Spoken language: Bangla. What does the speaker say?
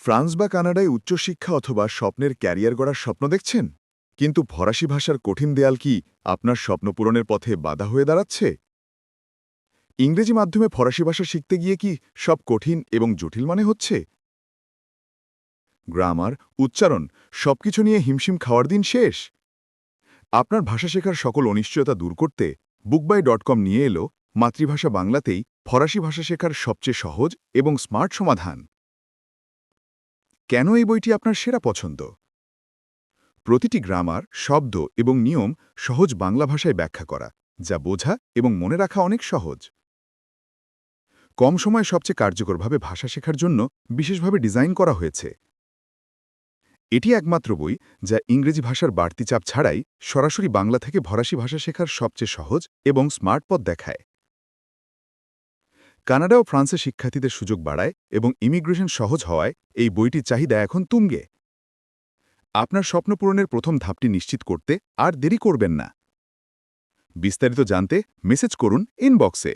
ফ্রান্স বা কানাডায় উচ্চশিক্ষা অথবা স্বপ্নের ক্যারিয়ার গড়ার স্বপ্ন দেখছেন, কিন্তু ফরাসি ভাষার কঠিন দেয়াল কি আপনার স্বপ্ন পূরণের পথে বাধা হয়ে দাঁড়াচ্ছে? ইংরেজি মাধ্যমে ফরাসি ভাষা শিখতে গিয়ে কি সব কঠিন এবং জটিল মনে হচ্ছে? গ্রামার, উচ্চারণ সবকিছু নিয়ে হিমশিম খাওয়ার দিন শেষ? আপনার ভাষা শেখার সকল অনিশ্চয়তা দূর করতে bookby.com নিয়ে এলো মাতৃভাষা বাংলাতেই ফরাসি ভাষা শেখার সবচেয়ে সহজ এবং স্মার্ট সমাধান। কেন এই বইটি আপনার সেরা পছন্দ? প্রতিটি গ্রামার, শব্দ এবং নিয়ম সহজ বাংলা ভাষায় ব্যাখ্যা করা, যা বোঝা এবং মনে রাখা অনেক সহজ। কম সময়ে সবচেয়ে কার্যকরভাবে ভাষা শেখার জন্য বিশেষভাবে ডিজাইন করা হয়েছে। এটি একমাত্র বই যা ইংরেজি ভাষার বাড়তি চাপ ছাড়াই সরাসরি বাংলা থেকে ফরাসি ভাষা শেখার সবচেয়ে সহজ এবং স্মার্ট পথ দেখায়। কানাডা ও ফ্রান্সে শিক্ষার্থীদের সুযোগ বাড়ায় এবং ইমিগ্রেশন সহজ হওয়ায় এই বইটির চাহিদা এখন তুঙ্গে। আপনার স্বপ্ন পূরণের প্রথম ধাপটি নিশ্চিত করতে আর দেরি করবেন না। বিস্তারিত জানতে মেসেজ করুন ইনবক্সে।